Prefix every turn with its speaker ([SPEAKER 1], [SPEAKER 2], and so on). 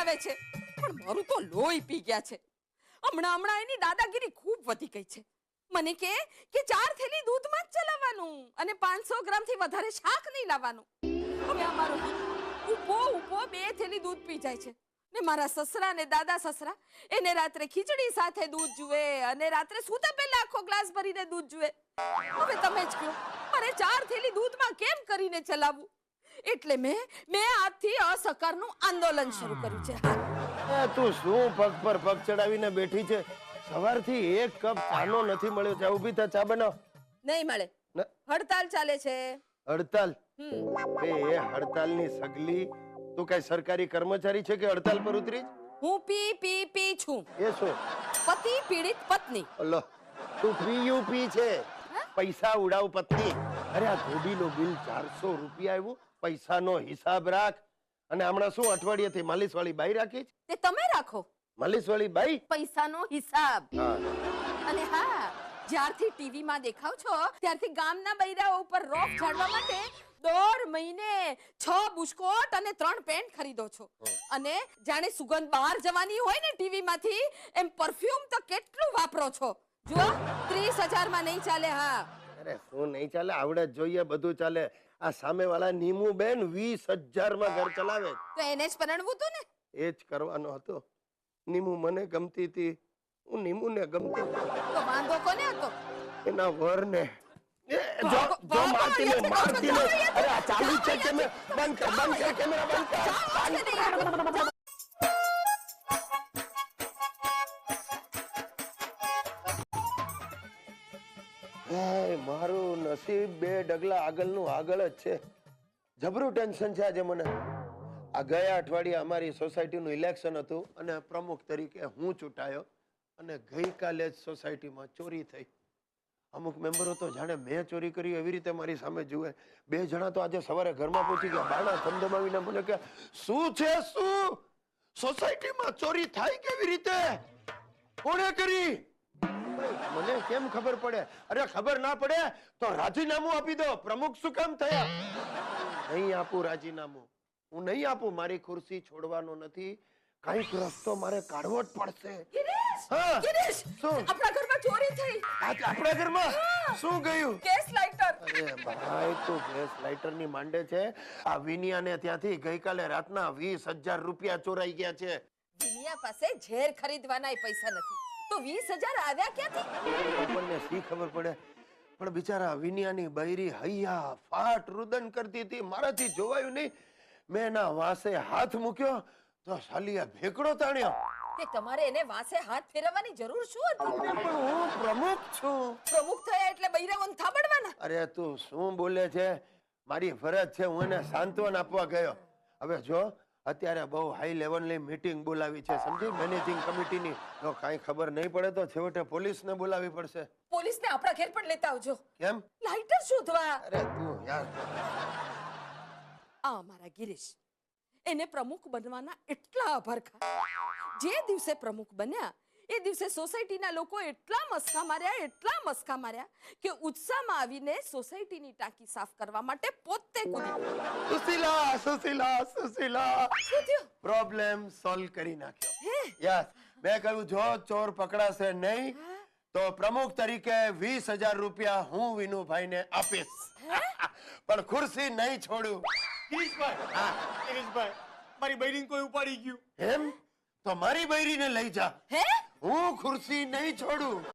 [SPEAKER 1] આવે છે, પણ મારું તો લોહી પી ગયા છે. હમણાં એની દાદાગીરી ખૂબ વધી ગઈ છે. મને કે 4 થેલી દૂધમાં જ ચલાવવાનું અને 500 ગ્રામથી વધારે શાક નહીં લાવવાનું. હવે અમારો ઊભો 2 થેલી દૂધ પી જાય છે ને મારા સસરા ને દાદા સસરા એને રાત્રે ખીચડી સાથે દૂધ જુએ અને રાત્રે સૂતા પહેલા આખો ગ્લાસ ભરીને દૂધ જુએ. હવે તમે જ કહો મારે 4 થેલી દૂધમાં કેમ કરીને ચલાવવું? એટલે મેં આજથી અસહકારનું આંદોલન શરૂ કર્યું છે.
[SPEAKER 2] તું શું પગ પર પગ ચડાવીને બેઠી છે? સવારથી એક કપ ચાનો નથી મળ્યો. ચા ઊભી થા, ચા બનાવ.
[SPEAKER 1] નહીં મળે. હડતાલ ચાલે છે.
[SPEAKER 2] હડતાલ? એ હડતાલની સગલી તું કઈ સરકારી કર્મચારી છે કે હડતાલ પર ઉતરી?
[SPEAKER 1] હું પી છું.
[SPEAKER 2] એ શું?
[SPEAKER 1] પતિ પીડિત પત્ની.
[SPEAKER 2] અલ્લાહ, તું પીયુપી છે, પૈસા ઉડાવ પત્ની. અરે આ ધોબીનું બિલ 400 રૂપિયા આવ્યું. પૈસાનો હિસાબ રાખ. અને હમણાં શું અઠવાડિયેથી માલિશ વાળી બાઈ રાખી છે?
[SPEAKER 1] તે તમે રાખો
[SPEAKER 2] માલિશ વાળી બાઈ.
[SPEAKER 1] પૈસાનો હિસાબ.
[SPEAKER 2] હા.
[SPEAKER 1] અને હા, જ્યારથી ટીવી માં દેખાવ છો ત્યારથી ગામના બૈરાઓ ઉપર રોફ ઝાડવા માટે 1.5 મહિને 6 બુસ્કોટ અને 3 પેન્ટ ખરીદો છો. અને જાણે સુગંધ બહાર જવાની હોય ને ટીવી માંથી એમ પરફ્યુમ તો કેટલું વાપરો છો. જો 30,000 માં નહીં ચાલે. હા,
[SPEAKER 2] અરે શું નહીં ચાલે? આવડે જ જોઈએ, બધું ચાલે. આ સામેવાળા નીમુ બેન 20,000 માં ઘર ચલાવે.
[SPEAKER 1] તો એને જ પરણવું હતું ને.
[SPEAKER 2] એ જ કરવાનો હતો. નીમુ મને ગમતી હતી, હું નીમુને ગમતો.
[SPEAKER 1] તો વાંધો કોને હતો?
[SPEAKER 2] એના વરને. જો મારતી ને. અરે આ ચાલુ છે કે મેં બંધ કર કેમેરા બંધ કર. મારું નસીબ 2 ડગલા આગળનું આગળ જ છે. જબરું ટેન્શન છે આજે મને. આ ગયા અઠવાડિયે અમારી સોસાયટીનું ઇલેક્શન હતું અને પ્રમુખ તરીકે હું ચૂંટાયો અને ગઈકાલે જ સોસાયટીમાં ચોરી થઈ. અમુક મેમ્બરો તો જાણે મેં ચોરી કરી એવી રીતે મારી સામે જુએ. 2 જણા તો આજે સવારે ઘરમાં પહોંચી ગયા. બાણા ધમધમાવીને મને કે શું છે, શું સોસાયટીમાં ચોરી થાય કેવી રીતે, કોણે કરી? મને કેમ ખબર પડે? અરે ખબર ના પડે તો રાજીનામું આપી દો. પ્રમુખ શું કામ થયા? નહીં આપું રાજીનામું. હું નહીં આપું. મારી ખુરશી છોડવાનો નથી. કઈક રસ્તો મારે કાઢવો જ પડશે.
[SPEAKER 1] હા, ગિરીશ,
[SPEAKER 2] શું?
[SPEAKER 1] આપણા ઘરમાં ચોરી થઈ.
[SPEAKER 2] આપણા ઘરમાં શું ગયું?
[SPEAKER 1] Gas lighter.
[SPEAKER 2] અરે ભાઈ, તું ગેસ લાઇટર ની માંડે છે. આ વિનિયાને ત્યાંથી ગઈકાલે રાતના 20,000 રૂપિયા ચોરાઈ ગયા છે.
[SPEAKER 1] વિનિયા પાસે ઝેર ખરીદવાના પૈસા નથી તો 20,000 આવ્યા ક્યાંથી?
[SPEAKER 2] આપણને શી ખબર પડે? પણ બિચારા વિનિયાની બૈરી હૈયા ફાટ રુદન કરતી હતી. મારાથી જોવાયું નહીં. મેં એના વાસે હાથ મૂક્યો તો સાલિયા ભેકડો તાણ્યો.
[SPEAKER 1] કે તમારે એને વાસે હાથ ફેરવવાની જરૂર શું હતી?
[SPEAKER 2] પણ હું પ્રમુખ છું.
[SPEAKER 1] પ્રમુખ થયા એટલે બૈરાઓને થાબડવાના?
[SPEAKER 2] અરે તું શું બોલે છે? મારી ફરજ છે, હું એને સાંત્વન આપવા ગયો. હવે જો અત્યારે બહુ હાઈ લેવલની મીટિંગ બોલાવી છે, સમજી, મેનેજિંગ કમિટીની. જો કાંઈ ખબર નહીં પડે તો છેવટે પોલીસને બોલાવી પડશે.
[SPEAKER 1] પોલીસને આપણા ઘેર પણ લેતા આવજો.
[SPEAKER 2] કેમ?
[SPEAKER 1] લાઇટર શોધવા.
[SPEAKER 2] અરે તું યાર.
[SPEAKER 1] આ મારા ગિરીશ, એને પ્રમુખ બનવાના એટલા અભરખા. જે દિવસે પ્રમુખ બન્યા એ દિવસે સોસાયટીના લોકો એટલા મસ્કા માર્યા કે ઉત્સાહમાં આવીને સોસાયટીની ટાંકી સાફ કરવા માટે પોતે કૂદી.
[SPEAKER 2] સુશીલા પ્રોબ્લેમ સોલ્વ કરી નાખ્યો. યસ, મેં કહ્યું જો ચોર પકડાશે નહીં તો પ્રમુખ તરીકે 20,000 રૂપિયા હું વિનુભાઈને આપીશ. પણ ખુરશી નહીં છોડું.
[SPEAKER 3] ગિરીશભાઈ, હા ગિરીશભાઈ, મારી બૈરીને કોઈ ઉપાડી ગયું.
[SPEAKER 2] એમ તો મારી બૈરીને લઈ જા. હું ખુરશી નહીં છોડું.